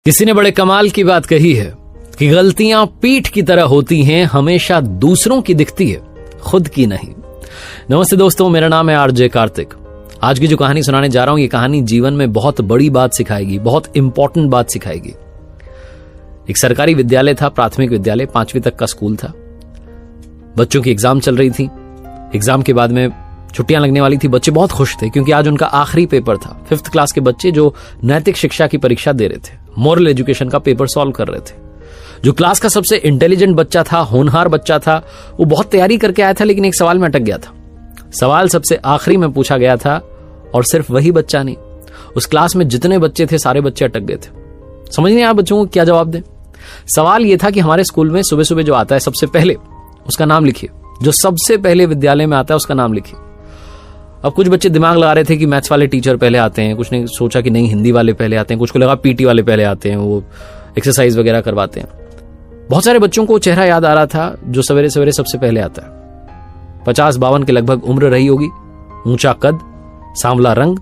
किसी ने बड़े कमाल की बात कही है कि गलतियां पीठ की तरह होती हैं, हमेशा दूसरों की दिखती है, खुद की नहीं। नमस्ते दोस्तों, मेरा नाम है आरजे कार्तिक। आज की जो कहानी सुनाने जा रहा हूं, ये कहानी जीवन में बहुत बड़ी बात सिखाएगी, बहुत इंपॉर्टेंट बात सिखाएगी। एक सरकारी विद्यालय था, प्राथमिक विद्यालय, 5वीं तक का स्कूल था। बच्चों की एग्जाम चल रही थी। एग्जाम के बाद में छुट्टियां लगने वाली थी। बच्चे बहुत खुश थे क्योंकि आज उनका आखिरी पेपर था। 5th क्लास के बच्चे जो नैतिक शिक्षा की परीक्षा दे रहे थे, मॉरल एजुकेशन का पेपर सॉल्व कर रहे थे। जो क्लास का सबसे इंटेलिजेंट बच्चा था, होनहार बच्चा था, वो बहुत तैयारी करके आया था, लेकिन एक सवाल में अटक गया था। सवाल सबसे आखिरी में पूछा गया था और सिर्फ वही बच्चा नहीं, उस क्लास में जितने बच्चे थे सारे बच्चे अटक गए थे। समझ नहीं आया बच्चों को क्या जवाब दें। सवाल यह था कि हमारे स्कूल में सुबह सुबह जो आता है सबसे पहले, उसका नाम लिखिए। जो सबसे पहले विद्यालय में आता है उसका नाम लिखिए। अब कुछ बच्चे दिमाग लगा रहे थे कि मैथ्स वाले टीचर पहले आते हैं, कुछ ने सोचा कि नहीं हिंदी वाले पहले आते हैं, कुछ को लगा पीटी वाले पहले आते हैं, वो एक्सरसाइज वगैरह करवाते हैं। बहुत सारे बच्चों को चेहरा याद आ रहा था जो सवेरे सवेरे सबसे पहले आता है। 50-52 के लगभग उम्र रही होगी, ऊंचा कद, सांवला रंग।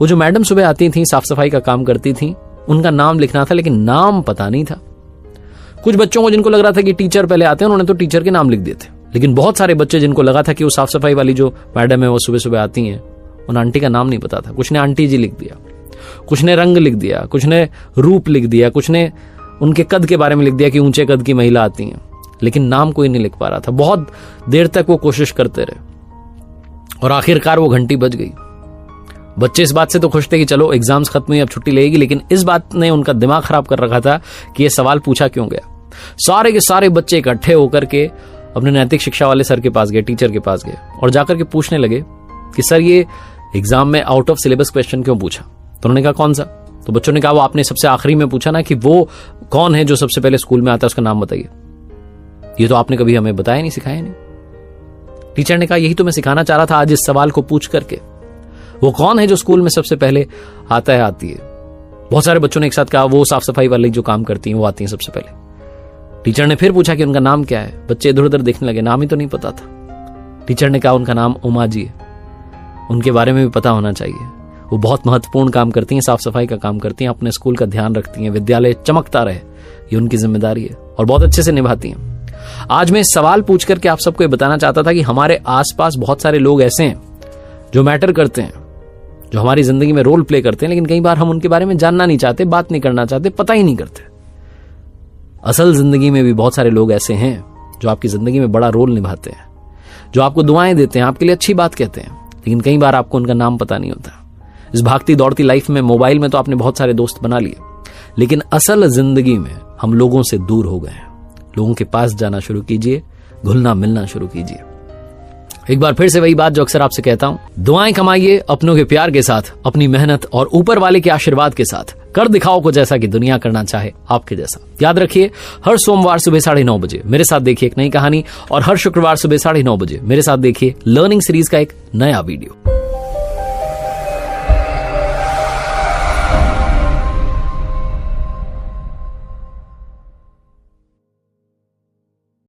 वो जो मैडम सुबह आती थी, साफ सफाई का काम करती थी, उनका नाम लिखना था, लेकिन नाम पता नहीं था। कुछ बच्चों को जिनको लग रहा था कि टीचर पहले आते हैं, उन्होंने तो टीचर के नाम लिख दिए थे। लेकिन बहुत सारे बच्चे जिनको लगा था कि वो साफ सफाई वाली जो मैडम है वो सुबह सुबह आती हैं, उन आंटी का नाम नहीं पता था। कुछ ने आंटी जी लिख दिया, कुछ ने रंग लिख दिया, कुछ ने रूप लिख दिया, कुछ ने उनके कद के बारे में लिख दिया कि ऊंचे कद की महिला आती हैं, लेकिन नाम कोई नहीं लिख पा रहा था। बहुत देर तक वो कोशिश करते रहे और आखिरकार वो घंटी बज गई। बच्चे इस बात से तो खुश थे कि चलो एग्जाम्स खत्म हुई, अब छुट्टी लगेगी, लेकिन इस बात ने उनका दिमाग खराब कर रखा था कि यह सवाल पूछा क्यों गया। सारे के सारे बच्चे इकट्ठे होकर के अपने नैतिक शिक्षा वाले सर के पास गए, टीचर के पास गए और जाकर के पूछने लगे कि सर ये एग्जाम में आउट ऑफ सिलेबस क्वेश्चन क्यों पूछा। तो उन्होंने कहा कौन सा? तो बच्चों ने कहा वो आपने सबसे आखिरी में पूछा ना कि वो कौन है जो सबसे पहले स्कूल में आता है, उसका नाम बताइए। ये तो आपने कभी हमें बताया नहीं, सिखाया नहीं। टीचर ने कहा यही तो मैं सिखाना चाह रहा था आज इस सवाल को पूछ करके। वो कौन है जो स्कूल में सबसे पहले आता है, आती है? बहुत सारे बच्चों ने एक साथ कहा वो साफ सफाई वाली जो काम करती हैं वो आती हैं सबसे पहले। टीचर ने फिर पूछा कि उनका नाम क्या है। बच्चे इधर उधर देखने लगे, नाम ही तो नहीं पता था। टीचर ने कहा उनका नाम उमा जी है, उनके बारे में भी पता होना चाहिए। वो बहुत महत्वपूर्ण काम करती हैं, साफ सफाई का काम करती हैं, अपने स्कूल का ध्यान रखती हैं, विद्यालय चमकता रहे, ये उनकी जिम्मेदारी है और बहुत अच्छे से निभाती हैं। आज मैं इस सवाल पूछ करके आप सबको ये बताना चाहता था कि हमारे आसपास बहुत सारे लोग ऐसे हैं जो मैटर करते हैं, जो हमारी जिंदगी में रोल प्ले करते हैं, लेकिन कई बार हम उनके बारे में जानना नहीं चाहते, बात नहीं करना चाहते, पता ही नहीं करते। असल जिंदगी में भी बहुत सारे लोग ऐसे हैं जो आपकी जिंदगी में बड़ा रोल निभाते हैं, जो आपको दुआएं देते हैं, आपके लिए अच्छी बात कहते हैं, लेकिन कई बार आपको उनका नाम पता नहीं होता। इस भागती दौड़ती लाइफ में, मोबाइल में तो आपने बहुत सारे दोस्त बना लिए, लेकिन असल जिंदगी में हम लोगों से दूर हो गए हैं। लोगों के पास जाना शुरू कीजिए, घुलना मिलना शुरू कीजिए। एक बार फिर से वही बात जो अक्सर आपसे कहता हूं, दुआएं कमाइए अपनों के प्यार के साथ, अपनी मेहनत और ऊपर वाले के आशीर्वाद के साथ। कर दिखाओ को जैसा कि दुनिया करना चाहे आपके जैसा। याद रखिए, हर सोमवार सुबह 9:30 बजे मेरे साथ देखिए एक नई कहानी, और हर शुक्रवार सुबह 9:30 बजे मेरे साथ देखिए लर्निंग सीरीज का एक नया वीडियो।